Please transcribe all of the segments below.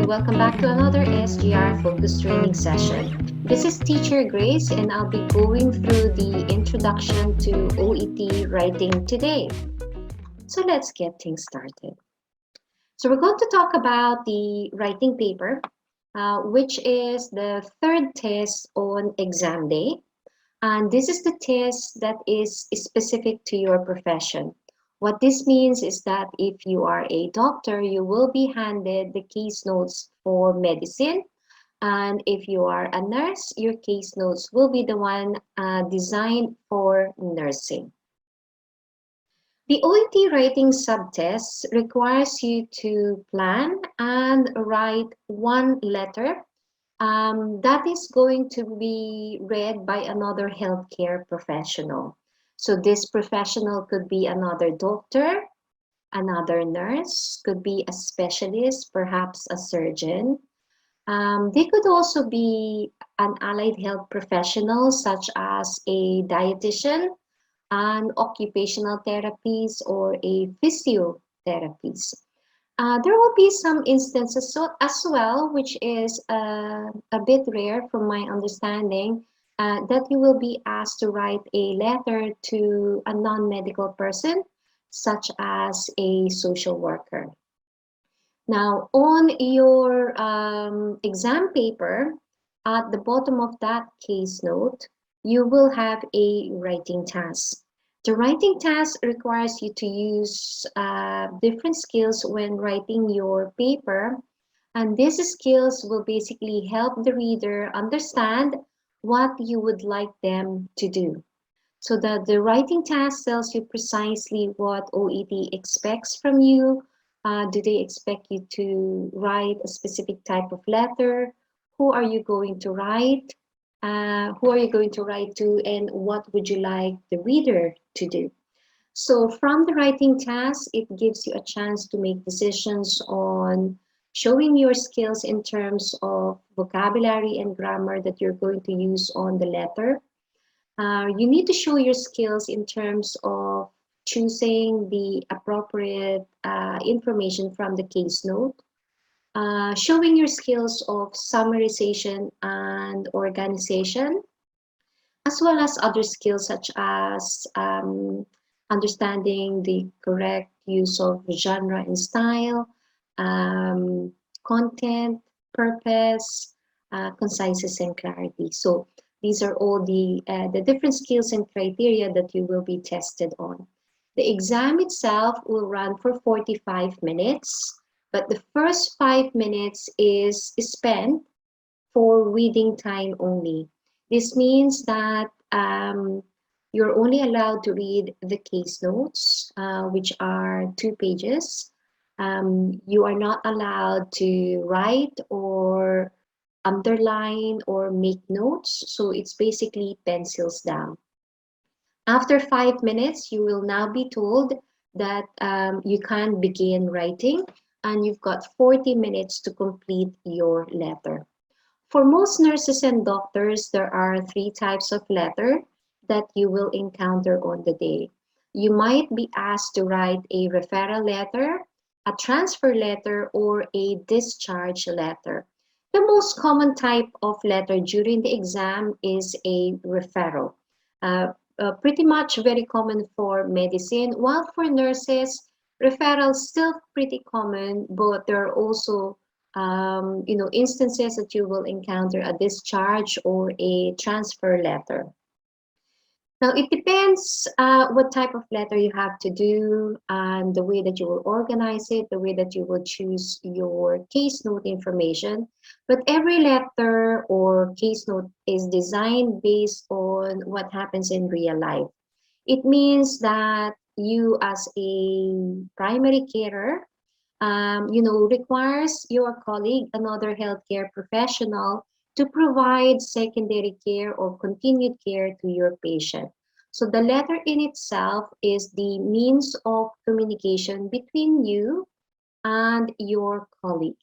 welcome back to another SGR Focus Training session. This is Teacher Grace, and I'll be going through the introduction to OET Writing today. So let's get things started. So we're going to talk about the writing paper, which is the third test on exam day. And this is the test that is specific to your profession. What this means is that if you are a doctor, you will be handed the case notes for medicine. And if you are a nurse, your case notes will be the one designed for nursing. The OET writing subtest requires you to plan and write one letter that is going to be read by another healthcare professional. So this professional could be another doctor, another nurse, could be a specialist, perhaps a surgeon. They could also be an allied health professional such as a dietitian, an occupational therapist, or a physiotherapist. There will be some instances as well, which is a bit rare from my understanding, that you will be asked to write a letter to a non-medical person, such as a social worker. Now, on your exam paper, at the bottom of that case note, you will have a writing task. The writing task requires you to use different skills when writing your paper, and these skills will basically help the reader understand what you would like them to do. So that the writing task tells you precisely what OET expects from you. Do they expect you to write a specific type of letter? Who are you going to write? Who are you going to write to, and what would you like the reader to do? So from the writing task, it gives you a chance to make decisions on showing your skills in terms of vocabulary and grammar that you're going to use on the letter. You need to show your skills in terms of choosing the appropriate information from the case note, showing your skills of summarization and organization, as well as other skills such as understanding the correct use of genre and style, content, purpose, conciseness, and clarity. So these are all the different skills and criteria that you will be tested on. The exam itself will run for 45 minutes, but the first 5 minutes is spent for reading time only. This means that you're only allowed to read the case notes, which are 2 pages. You are not allowed to write or underline or make notes, so it's basically pencils down. After 5 minutes, you will now be told that you can begin writing, and you've got 40 minutes to complete your letter. For most nurses and doctors, there are 3 types of letter that you will encounter on the day. You might be asked to write a referral letter, a transfer letter, or a discharge letter. The most common type of letter during the exam is a referral. Pretty much very common for medicine, while for nurses, referrals still pretty common, but there are also instances that you will encounter a discharge or a transfer letter. Now, it depends what type of letter you have to do and the way that you will organize it, the way that you will choose your case note information. But every letter or case note is designed based on what happens in real life. It means that you as a primary carer, requires your colleague, another healthcare professional, to provide secondary care or continued care to your patient. So the letter in itself is the means of communication between you and your colleague.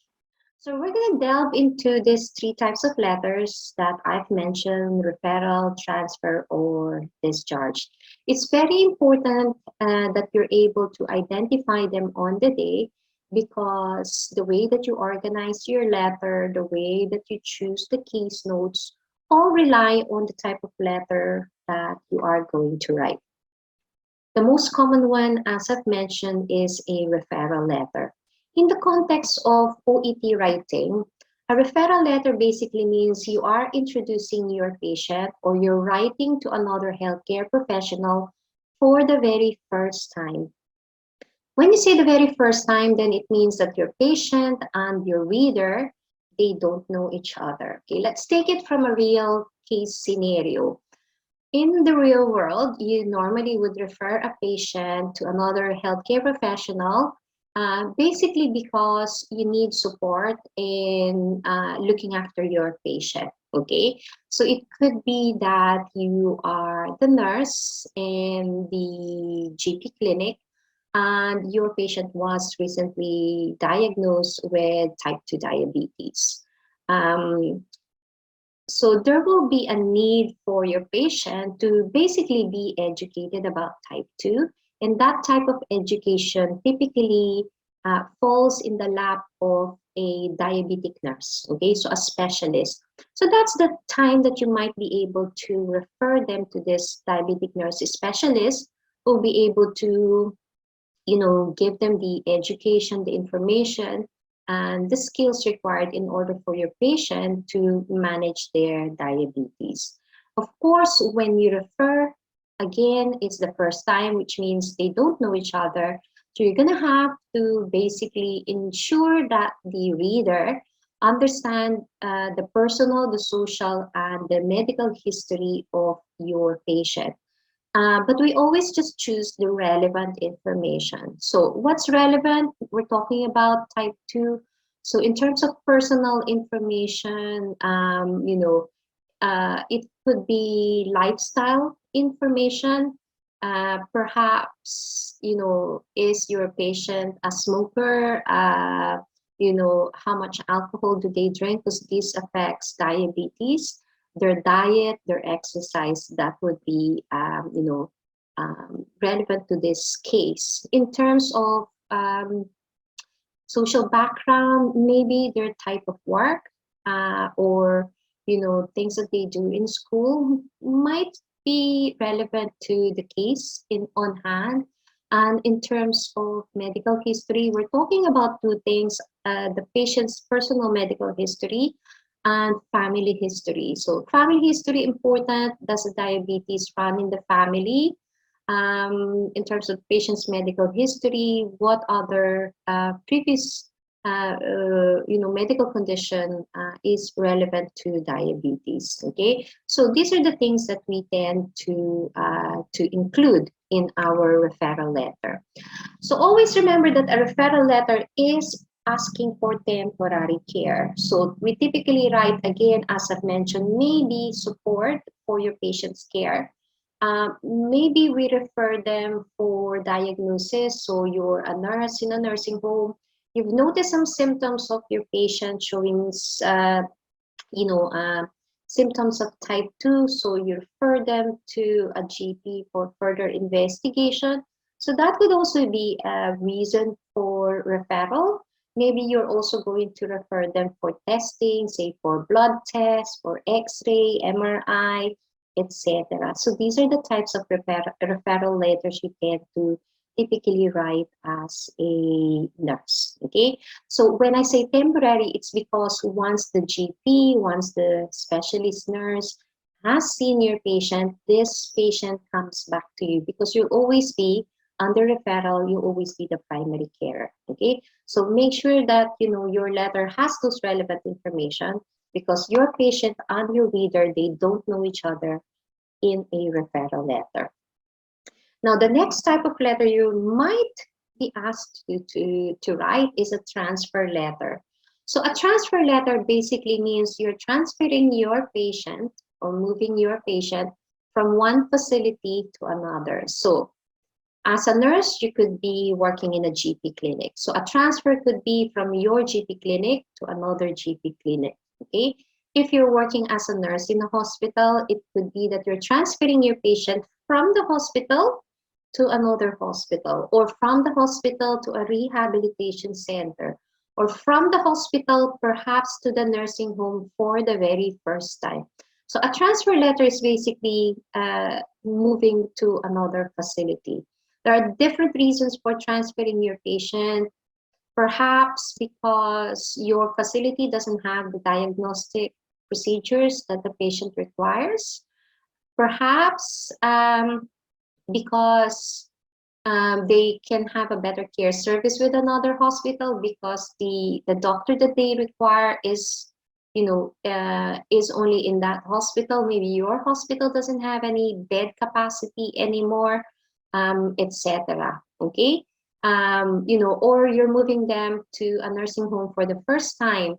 So we're going to delve into these 3 types of letters that I've mentioned: referral, transfer, or discharge. It's very important that you're able to identify them on the day, because the way that you organize your letter, the way that you choose the case notes, all rely on the type of letter that you are going to write. The most common one, as I've mentioned, is a referral letter. In the context of OET writing, a referral letter basically means you are introducing your patient or you're writing to another healthcare professional for the very first time. When you say the very first time, then it means that your patient and your reader, they don't know each other. Okay, let's take it from a real case scenario. In the real world, you normally would refer a patient to another healthcare professional, basically because you need support in looking after your patient. Okay, so it could be that you are the nurse in the GP clinic and your patient was recently diagnosed with type 2 diabetes. Um, so there will be a need for your patient to basically be educated about type 2. And that type of education typically falls in the lap of a diabetic nurse, okay? So a specialist. So that's the time that you might be able to refer them to this diabetic nurse specialist who will be able to give them the education, the information, and the skills required in order for your patient to manage their diabetes. Of course, when you refer, again, it's the first time, which means they don't know each other. So you're going to have to basically ensure that the reader understand the personal, the social, and the medical history of your patient. But we always just choose the relevant information. So what's relevant? We're talking about type 2. So in terms of personal information, it could be lifestyle information. Perhaps, is your patient a smoker? How much alcohol do they drink? Because this affects diabetes. Their diet, their exercise, that would be, relevant to this case. In terms of social background, maybe their type of work, or things that they do in school might be relevant to the case on hand. And in terms of medical history, we're talking about two things: the patient's personal medical history and family history. So family history important. Does the diabetes run in the family? In terms of patient's medical history, what other previous medical condition is relevant to diabetes? Okay, so these are the things that we tend to include in our referral letter. So always remember that a referral letter is asking for temporary care. So we typically write, again, as I've mentioned, maybe support for your patient's care. Maybe we refer them for diagnosis. So you're a nurse in a nursing home. You've noticed some symptoms of your patient showing, you know, uh, symptoms of type 2. So you refer them to a GP for further investigation. So that could also be a reason for referral. Maybe you're also going to refer them for testing, say for blood tests, for X-ray, MRI, etc. So these are the types of referral letters you tend to typically write as a nurse. Okay, so when I say temporary, it's because once the GP, once the specialist nurse has seen your patient, this patient comes back to you because you'll always be under referral, you always be the primary care. Okay, so make sure that your letter has those relevant information because your patient and your reader, they don't know each other in a referral letter. Now, the next type of letter you might be asked to write is a transfer letter. So a transfer letter basically means you're transferring your patient or moving your patient from one facility to another. So as a nurse, you could be working in a GP clinic. So a transfer could be from your GP clinic to another GP clinic, okay? If you're working as a nurse in a hospital, it could be that you're transferring your patient from the hospital to another hospital, or from the hospital to a rehabilitation center, or from the hospital perhaps to the nursing home for the very first time. So a transfer letter is basically moving to another facility. There are different reasons for transferring your patient. Perhaps because your facility doesn't have the diagnostic procedures that the patient requires. Perhaps because they can have a better care service with another hospital because the doctor that they require is, is only in that hospital. Maybe your hospital doesn't have any bed capacity anymore, etc. Okay. Or you're moving them to a nursing home for the first time.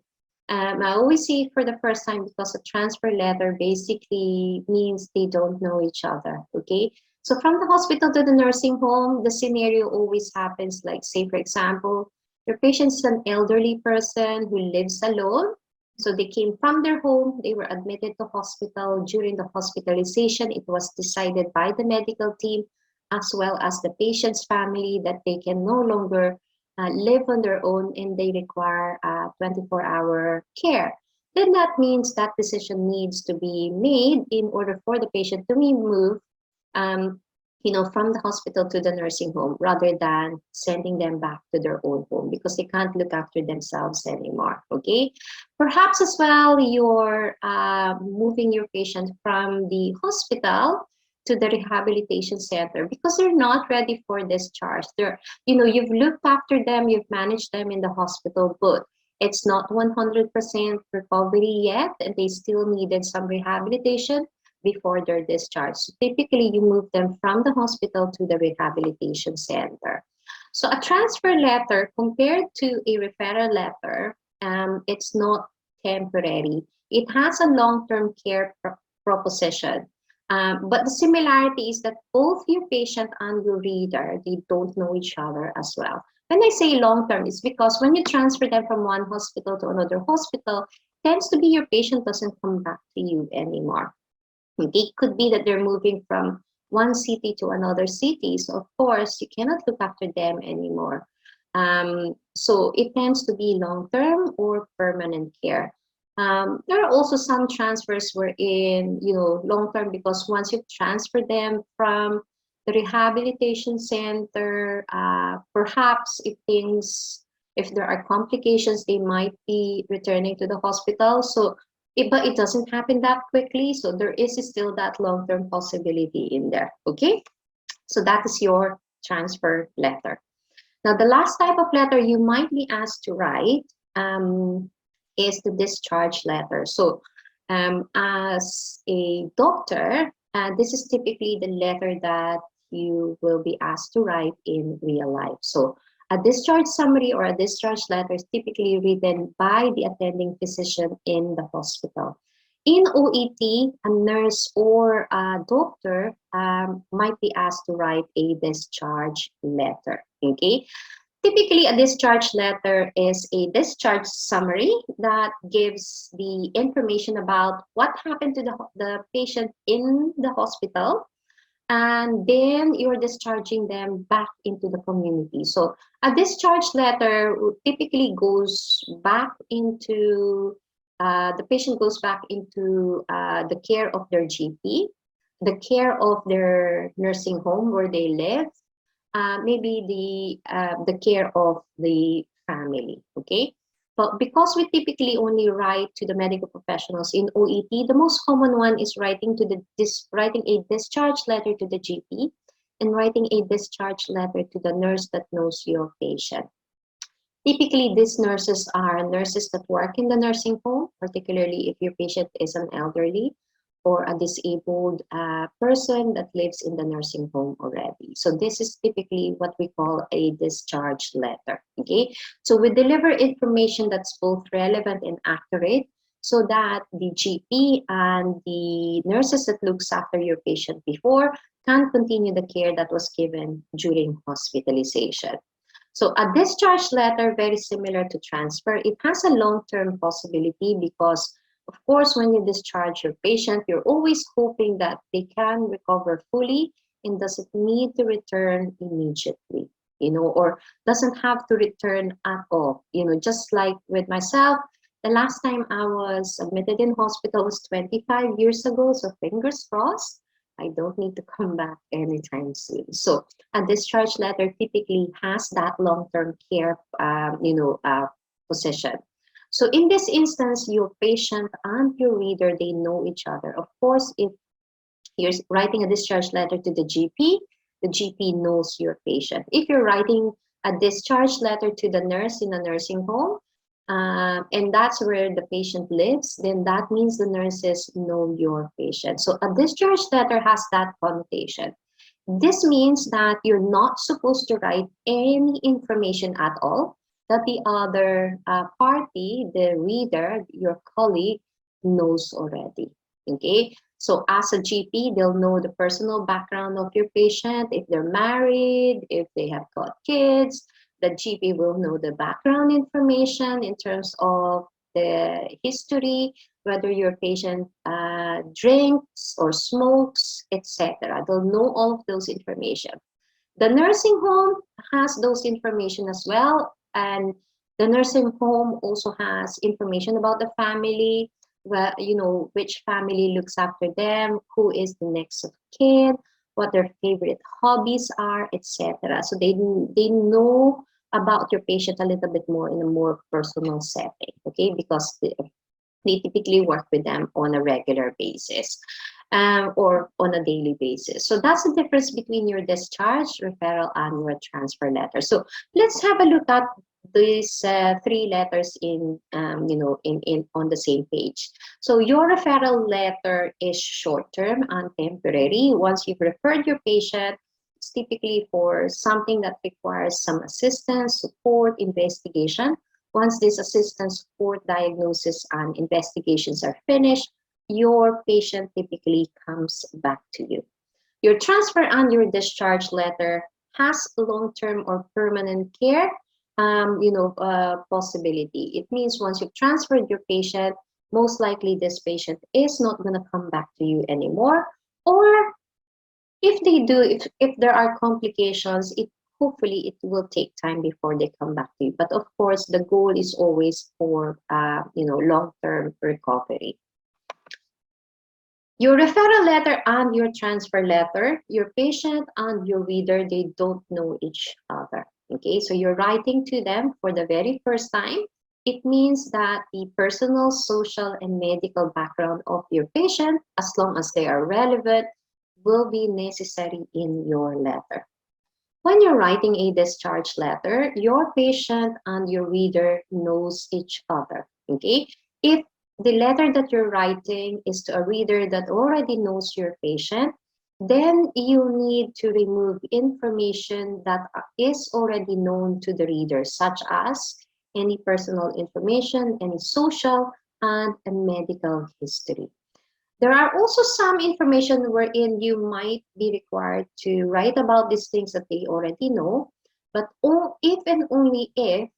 I always say for the first time because a transfer letter basically means they don't know each other. Okay. So from the hospital to the nursing home, the scenario always happens like, say, for example, your patient is an elderly person who lives alone. So they came from their home, they were admitted to hospital. During the hospitalization, it was decided by the medical team as well as the patient's family that they can no longer live on their own and they require 24-hour care. Then that means that decision needs to be made in order for the patient to be moved um, from the hospital to the nursing home rather than sending them back to their own home because they can't look after themselves anymore. Okay. Perhaps as well, you're moving your patient from the hospital to the rehabilitation center because they're not ready for discharge. You've looked after them, you've managed them in the hospital, but it's not 100% recovery yet, and they still needed some rehabilitation before their discharge. So typically, you move them from the hospital to the rehabilitation center. So a transfer letter compared to a referral letter, it's not temporary. It has a long-term care proposition. But the similarity is that both your patient and your reader, they don't know each other as well. When I say long-term, it's because when you transfer them from one hospital to another hospital, tends to be your patient doesn't come back to you anymore. It could be that they're moving from one city to another city. So, of course, you cannot look after them anymore. So it tends to be long-term or permanent care. There are also some transfers wherein, long-term because once you transfer them from the rehabilitation center, perhaps if there are complications, they might be returning to the hospital. But it doesn't happen that quickly. So there is still that long-term possibility in there. Okay. So that is your transfer letter. Now, the last type of letter you might be asked to write is the discharge letter. So as a doctor, this is typically the letter that you will be asked to write in real life. So a discharge summary or a discharge letter is typically written by the attending physician in the hospital. In OET, a nurse or a doctor might be asked to write a discharge letter. Okay. Typically, a discharge letter is a discharge summary that gives the information about what happened to the patient in the hospital, and then you're discharging them back into the community. So a discharge letter typically goes back into, the patient goes back into the care of their GP, the care of their nursing home where they live, maybe the care of the family. Okay. But because we typically only write to the medical professionals in OET, the most common one is writing a discharge letter to the GP and writing a discharge letter to the nurse that knows your patient. Typically, these nurses are nurses that work in the nursing home, particularly if your patient is an elderly or a disabled person that lives in the nursing home already. So this is typically what we call a discharge letter. Okay, so we deliver information that's both relevant and accurate so that the GP and the nurses that looks after your patient before can continue the care that was given during hospitalization. So a discharge letter, very similar to transfer, it has a long-term possibility because, of course, when you discharge your patient, you're always hoping that they can recover fully and doesn't need to return immediately, or doesn't have to return at all. Just like with myself, the last time I was admitted in hospital was 25 years ago, so fingers crossed, I don't need to come back anytime soon. So a discharge letter typically has that long-term care, position. So in this instance, your patient and your reader, they know each other. Of course, if you're writing a discharge letter to the GP knows your patient. If you're writing a discharge letter to the nurse in a nursing home, and that's where the patient lives, then that means the nurses know your patient. So a discharge letter has that connotation. This means that you're not supposed to write any information at all that the other party, the reader, your colleague, knows already. Okay, so as a GP, they'll know the personal background of your patient, if they're married, if they have got kids. The GP will know the background information in terms of the history, whether your patient drinks or smokes, etc. They'll know all of those information. The nursing home has those information as well, and the nursing home also has information about the family, where which family looks after them, who is the next of kin, what their favorite hobbies are, etc. So they know about your patient a little bit more in a more personal setting, okay? Because they typically work with them on a regular basis, or on a daily basis. So that's the difference between your discharge, referral, and your transfer letter. So let's have a look at these three letters in on the same page. So your referral letter is short term and temporary. Once you've referred your patient, it's typically for something that requires some assistance, support, investigation. Once this assistance, support, diagnosis, and investigations are finished, your patient typically comes back to you. Your transfer and your discharge letter has long-term or permanent care possibility. It means once you've transferred your patient, most likely this patient is not going to come back to you anymore. Or if they do, if there are complications, hopefully it will take time before they come back to you. But of course, the goal is always for long-term recovery. Your referral letter and your transfer letter, your patient and your reader, they don't know each other. Okay, so you're writing to them for the very first time. It means that the personal, social, and medical background of your patient, as long as they are relevant, will be necessary in your letter. When you're writing a discharge letter, your patient and your reader knows each other. Okay, if the letter that you're writing is to a reader that already knows your patient, then you need to remove information that is already known to the reader, such as any personal information, any social, and a medical history. There are also some information wherein you might be required to write about these things that they already know, but if and only if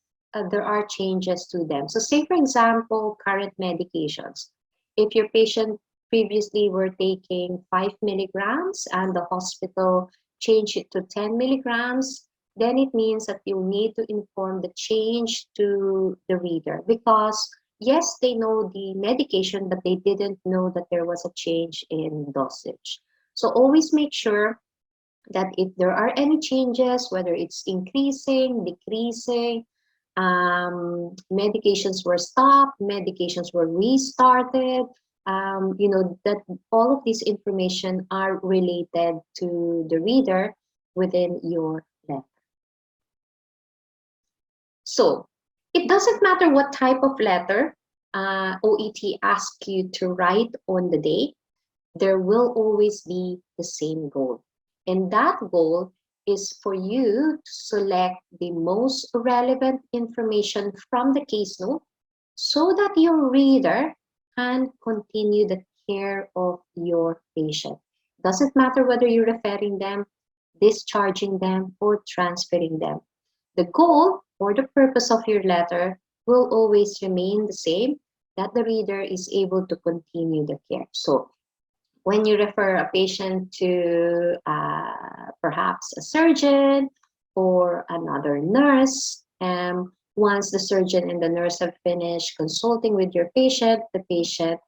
there are changes to them. So say, for example, current medications. If your patient previously were taking 5 milligrams and the hospital changed it to 10 milligrams, then it means that you need to inform the change to the reader, because yes, they know the medication, but they didn't know that there was a change in dosage. So always make sure that if there are any changes, whether it's increasing, decreasing, medications were stopped, medications were restarted, that all of this information are related to the reader within your letter. So it doesn't matter what type of letter OET asks you to write on the day, there will always be the same goal. And that goal is for you to select the most relevant information from the case note so that your reader can continue the care of your patient. Doesn't matter whether you're referring them, discharging them, or transferring them. The goal or the purpose of your letter will always remain the same, that the reader is able to continue the care. So When you refer a patient to perhaps a surgeon or another nurse, once the surgeon and the nurse have finished consulting with your patient, the patient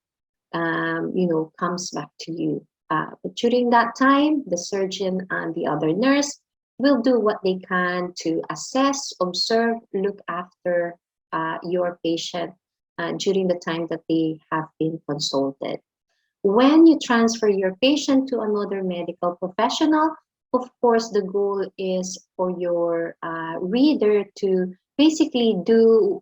comes back to you. But during that time, the surgeon and the other nurse will do what they can to assess, observe, look after your patient during the time that they have been consulted. When you transfer your patient to another medical professional, of course, the goal is for your reader to basically do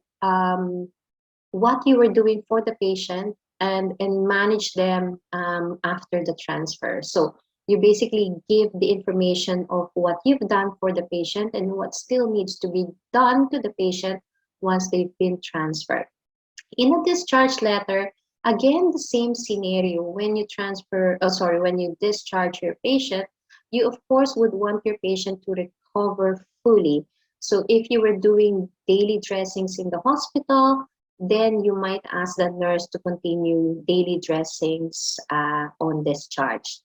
what you were doing for the patient and manage them after the transfer. So you basically give the information of what you've done for the patient and what still needs to be done to the patient once they've been transferred. In a discharge letter, again, the same scenario. When you when you discharge your patient, you of course would want your patient to recover fully. So if you were doing daily dressings in the hospital, then you might ask the nurse to continue daily dressings on discharge.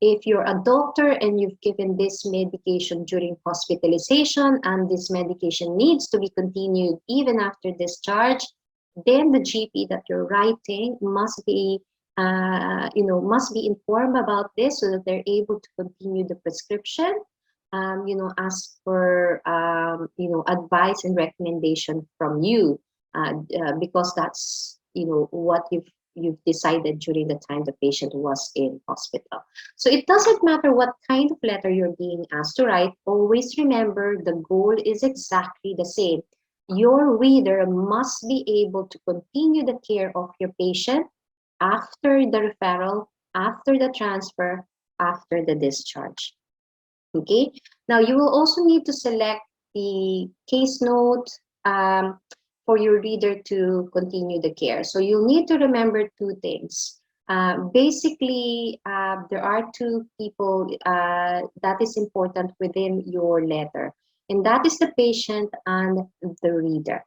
If you're a doctor and you've given this medication during hospitalization and this medication needs to be continued even after discharge, then the GP that you're writing must be informed about this so that they're able to continue the prescription, as per advice and recommendation from you, because that's what you've decided during the time the patient was in hospital. So it doesn't matter what kind of letter you're being asked to write. Always remember the goal is exactly the same. Your reader must be able to continue the care of your patient after the referral, after the transfer, after the discharge. Okay, now you will also need to select the case note for your reader to continue the care. So you'll need to remember two things. Basically, there are two people that is important within your letter, and that is the patient and the reader.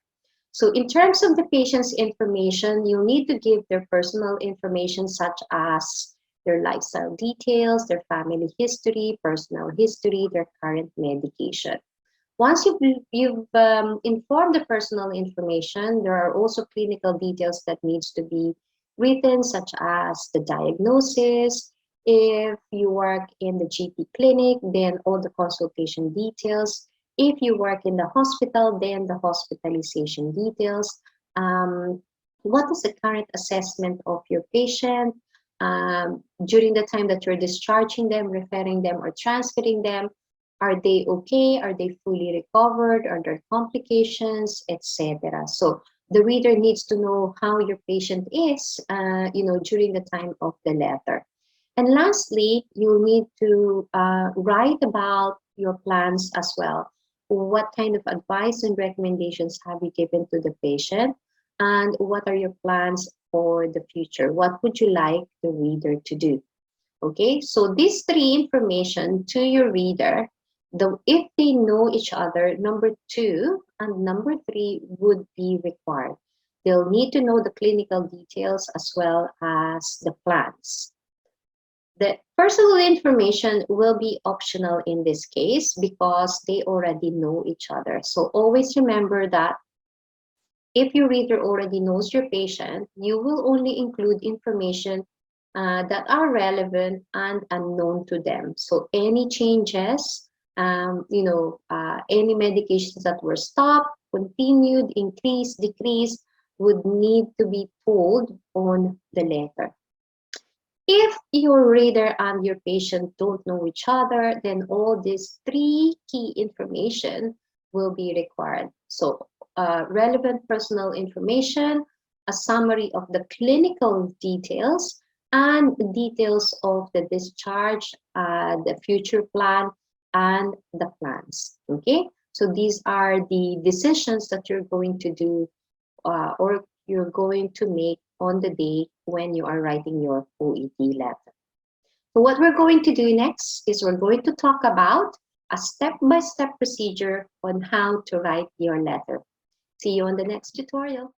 So in terms of the patient's information, you'll need to give their personal information such as their lifestyle details, their family history, personal history, their current medication. Once you've informed the personal information, there are also clinical details that needs to be written, such as the diagnosis. If you work in the GP clinic, then all the consultation details. If you work in the hospital, then the hospitalization details. What is the current assessment of your patient during the time that you're discharging them, referring them, or transferring them? Are they okay? Are they fully recovered? Are there complications, etc.? So the reader needs to know how your patient is, during the time of the letter. And lastly, you'll need to write about your plans as well. What kind of advice and recommendations have you given to the patient? And what are your plans for the future? What would you like the reader to do? Okay, so these three information to your reader, if they know each other, number 2 and number 3 would be required. They'll need to know the clinical details as well as the plans. The personal information will be optional in this case because they already know each other. So always remember that if your reader already knows your patient, you will only include information that are relevant and unknown to them. So any changes, any medications that were stopped, continued, increased, decreased, would need to be told on the letter. If your reader and your patient don't know each other, then all these 3 key information will be required. So relevant personal information, a summary of the clinical details, and details of the discharge, the future plan, and the plans. Okay, so these are the decisions that you're going to do or you're going to make on the day when you are writing your OET letter. So what we're going to do next is we're going to talk about a step-by-step procedure on how to write your letter. See you on the next tutorial.